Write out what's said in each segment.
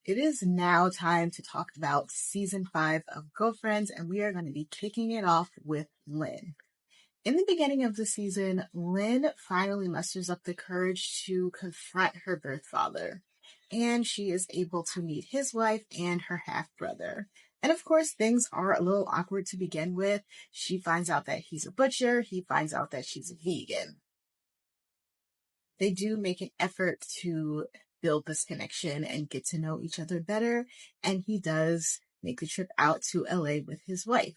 It is now time to talk about season 5 of Girlfriends, and we are going to be kicking it off with Lynn. In the beginning of the season, Lynn finally musters up the courage to confront her birth father, and she is able to meet his wife and her half-brother. And of course, things are a little awkward to begin with. She finds out that he's a butcher, he finds out that she's a vegan. They do make an effort to build this connection and get to know each other better, and he does make the trip out to LA with his wife.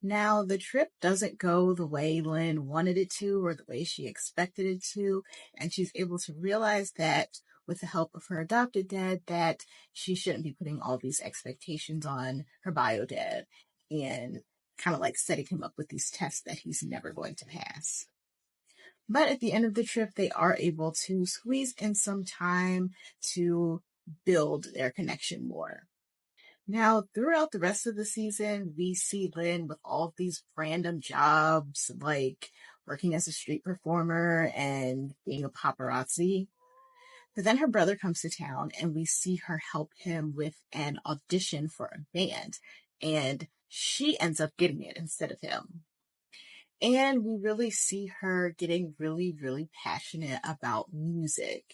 Now, the trip doesn't go the way Lynn wanted it to or the way she expected it to, and she's able to realize that with the help of her adopted dad, that she shouldn't be putting all these expectations on her bio dad and kind of like setting him up with these tests that he's never going to pass. But at the end of the trip, they are able to squeeze in some time to build their connection more. Now, throughout the rest of the season, we see Lynn with all of these random jobs, like working as a street performer and being a paparazzi. But then her brother comes to town and we see her help him with an audition for a band. And she ends up getting it instead of him. And we really see her getting really, really passionate about music.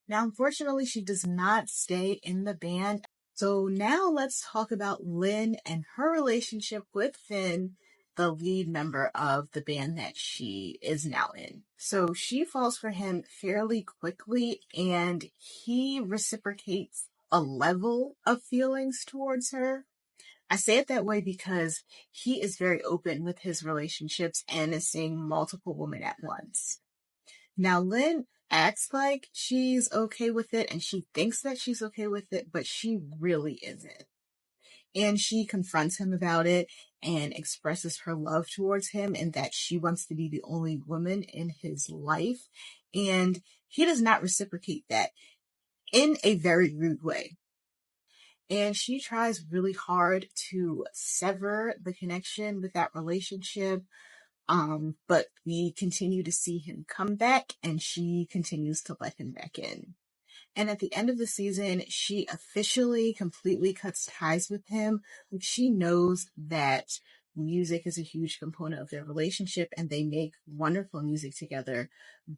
Now, unfortunately, she does not stay in the band. So now let's talk about Lynn and her relationship with Finn, the lead member of the band that she is now in. So she falls for him fairly quickly, and he reciprocates a level of feelings towards her. I say it that way because he is very open with his relationships and is seeing multiple women at once. Now, Lynn acts like she's okay with it and she thinks that she's okay with it, but she really isn't. And she confronts him about it and expresses her love towards him and that she wants to be the only woman in his life. And he does not reciprocate that in a very rude way. And she tries really hard to sever the connection with that relationship. But we continue to see him come back and she continues to let him back in. And at the end of the season, she officially completely cuts ties with him. She knows that music is a huge component of their relationship and they make wonderful music together,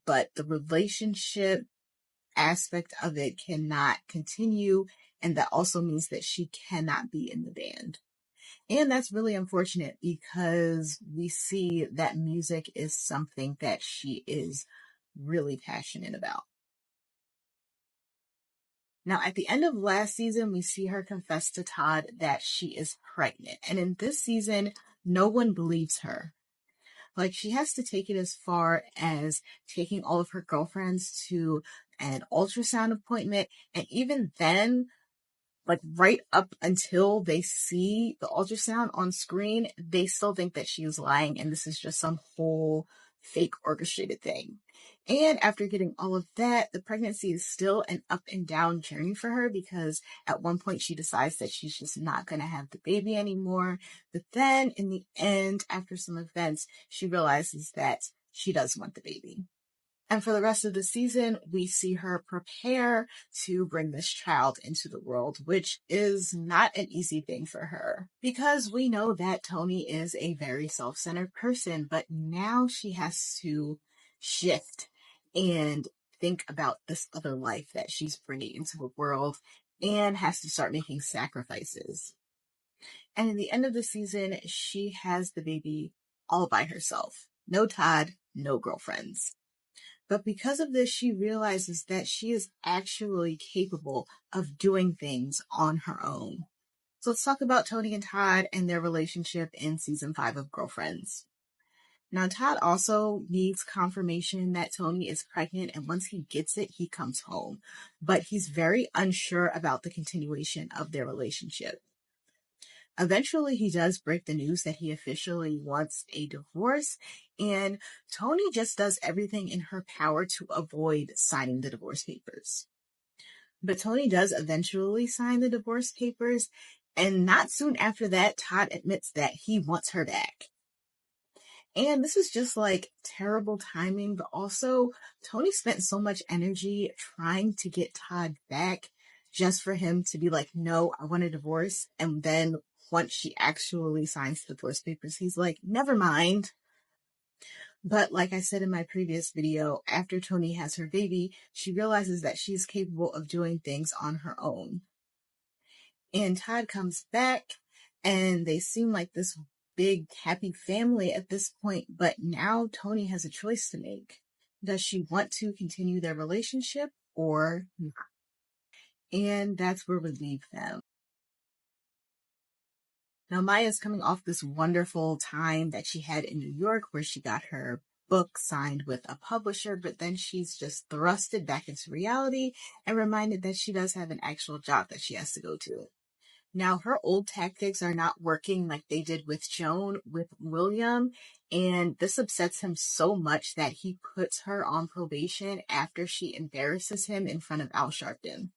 but the relationship aspect of it cannot continue. And that also means that she cannot be in the band. And that's really unfortunate because we see that music is something that she is really passionate about. Now, at the end of last season, we see her confess to Todd that she is pregnant. And in this season, no one believes her. Like, she has to take it as far as taking all of her girlfriends to an ultrasound appointment. And even then, like right up until they see the ultrasound on screen, they still think that she is lying and this is just some whole fake orchestrated thing. And after getting all of that, the pregnancy is still an up and down journey for her because at one point she decides that she's just not going to have the baby anymore. But then in the end, after some events, she realizes that she does want the baby. And for the rest of the season, we see her prepare to bring this child into the world, which is not an easy thing for her because we know that Tony is a very self-centered person, but now she has to shift and think about this other life that she's bringing into the world and has to start making sacrifices. And in the end of the season, she has the baby all by herself. No Todd, no girlfriends. But because of this, she realizes that she is actually capable of doing things on her own. So let's talk about Tony and Todd and their relationship in season 5 of Girlfriends. Now, Todd also needs confirmation that Tony is pregnant, and once he gets it, he comes home. But he's very unsure about the continuation of their relationship. Eventually, he does break the news that he officially wants a divorce, and Tony just does everything in her power to avoid signing the divorce papers. But Tony does eventually sign the divorce papers, and not soon after that, Todd admits that he wants her back. And this is just like terrible timing, but also Tony spent so much energy trying to get Todd back. just for him to be like, no, I want a divorce. And then once she actually signs the divorce papers, he's like, never mind. But like I said in my previous video, after Tony has her baby, she realizes that she's capable of doing things on her own. And Todd comes back and they seem like this big happy family at this point, but now Tony has a choice to make. Does she want to continue their relationship or not? And that's where we leave them. Now Maya's coming off this wonderful time that she had in New York where she got her book signed with a publisher, but then she's just thrusted back into reality and reminded that she does have an actual job that she has to go to. Now, her old tactics are not working like they did with Joan, with William, and this upsets him so much that he puts her on probation after she embarrasses him in front of Al Sharpton.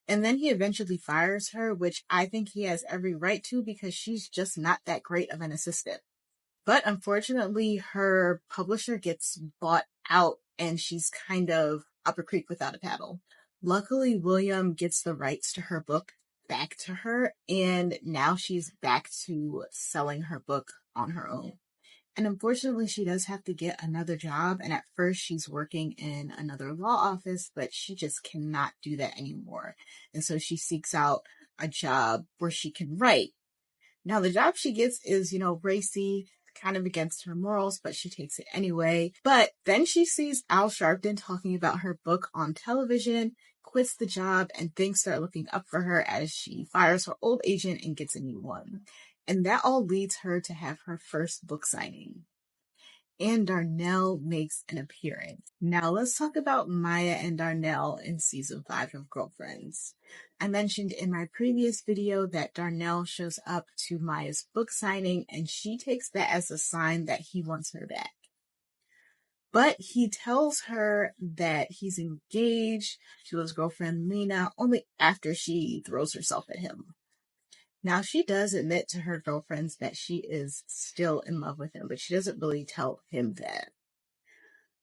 And then he eventually fires her, which I think he has every right to because she's just not that great of an assistant. But unfortunately, her publisher gets bought out and she's kind of up a creek without a paddle. Luckily, William gets the rights to her book back to her, and now she's back to selling her book on her own. And unfortunately, she does have to get another job, and at first she's working in another law office, but she just cannot do that anymore. And so she seeks out a job where she can write. Now, the job she gets is, racy, kind of against her morals, but she takes it anyway. But then she sees Al Sharpton talking about her book on television, quits the job, and things start looking up for her as she fires her old agent and gets a new one. And that all leads her to have her first book signing. And Darnell makes an appearance. Now let's talk about Maya and Darnell in season 5 of Girlfriends. I mentioned in my previous video that Darnell shows up to Maya's book signing and she takes that as a sign that he wants her back. But he tells her that he's engaged to his girlfriend Lena only after she throws herself at him. Now, she does admit to her girlfriends that she is still in love with him, but she doesn't really tell him that.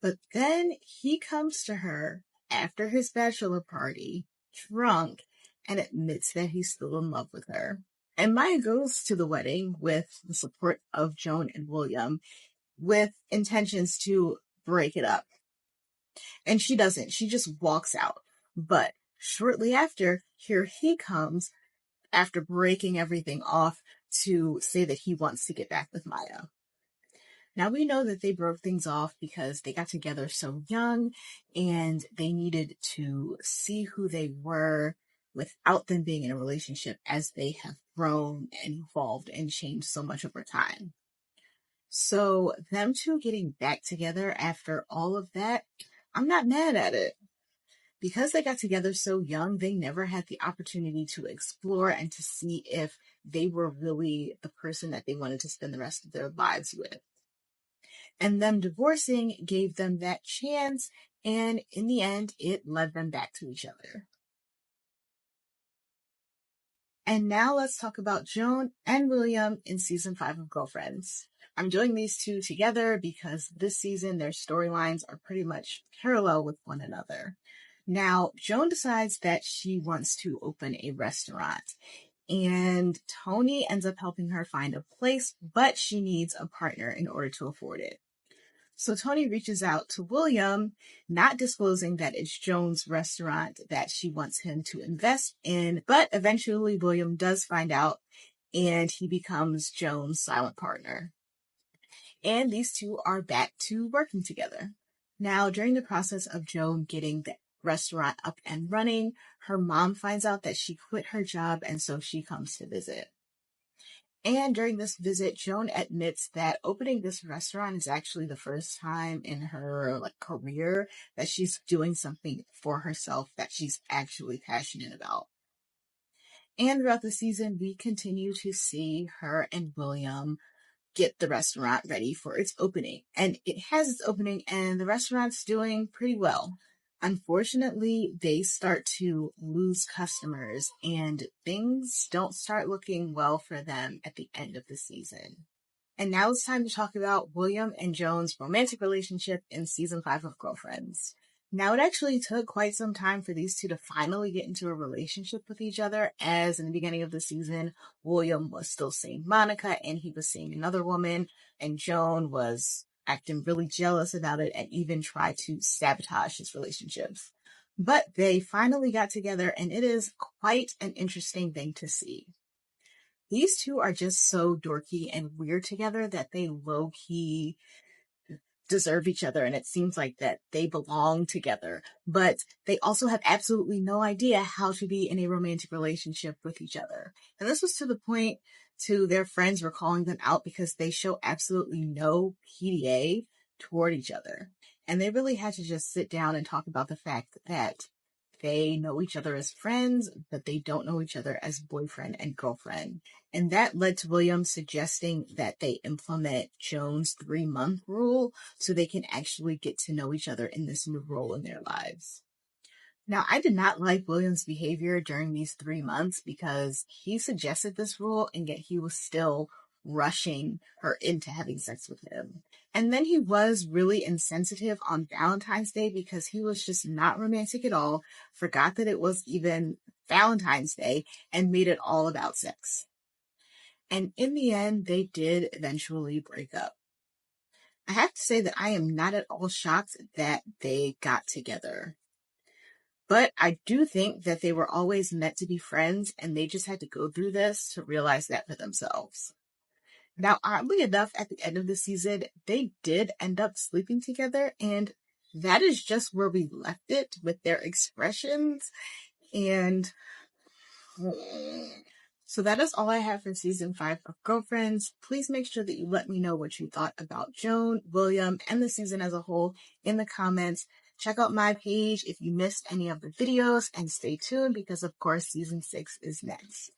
But then he comes to her after his bachelor party, drunk, and admits that he's still in love with her. And Maya goes to the wedding with the support of Joan and William, with intentions to break it up. And she doesn't. She just walks out. But shortly after, here he comes, after breaking everything off, to say that he wants to get back with Maya. Now we know that they broke things off because they got together so young and they needed to see who they were without them being in a relationship as they have grown and evolved and changed so much over time. So them two getting back together after all of that, I'm not mad at it. Because they got together so young, they never had the opportunity to explore and to see if they were really the person that they wanted to spend the rest of their lives with. And them divorcing gave them that chance, and in the end, it led them back to each other. And now let's talk about Joan and William in season 5 of Girlfriends. I'm doing these two together because this season their storylines are pretty much parallel with one another. Now, Joan decides that she wants to open a restaurant, and Tony ends up helping her find a place, but she needs a partner in order to afford it. So Tony reaches out to William, not disclosing that it's Joan's restaurant that she wants him to invest in, but eventually William does find out, and he becomes Joan's silent partner. And these two are back to working together. Now, during the process of Joan getting the restaurant up and running, her mom finds out that she quit her job, and so she comes to visit. And during this visit, Joan admits that opening this restaurant is actually the first time in her career that she's doing something for herself that she's actually passionate about. And throughout the season, we continue to see her and William get the restaurant ready for its opening. And it has its opening and the restaurant's doing pretty well. Unfortunately, they start to lose customers and things don't start looking well for them at the end of the season. And now it's time to talk about William and Joan's romantic relationship in season 5 of Girlfriends. Now, it actually took quite some time for these two to finally get into a relationship with each other, as in the beginning of the season, William was still seeing Monica and he was seeing another woman, and Joan was acting really jealous about it and even tried to sabotage his relationships. But they finally got together, and it is quite an interesting thing to see. These two are just so dorky and weird together that they low key deserve each other, and it seems like that they belong together, but they also have absolutely no idea how to be in a romantic relationship with each other. And this was to the point to their friends were calling them out because they show absolutely no PDA toward each other. And they really had to just sit down and talk about the fact that they know each other as friends, but they don't know each other as boyfriend and girlfriend. And that led to William suggesting that they implement Joan's 3-month rule so they can actually get to know each other in this new role in their lives. Now, I did not like William's behavior during these 3 months because he suggested this rule and yet he was still rushing her into having sex with him. And then he was really insensitive on Valentine's Day because he was just not romantic at all, forgot that it was even Valentine's Day, and made it all about sex. And in the end, they did eventually break up. I have to say that I am not at all shocked that they got together. But I do think that they were always meant to be friends, and they just had to go through this to realize that for themselves. Now, oddly enough, at the end of the season, they did end up sleeping together, and that is just where we left it with their expressions. And so that is all I have for season 5 of Girlfriends. Please make sure that you let me know what you thought about Joan, William, and the season as a whole in the comments. Check out my page if you missed any of the videos, and stay tuned because of course season 6 is next.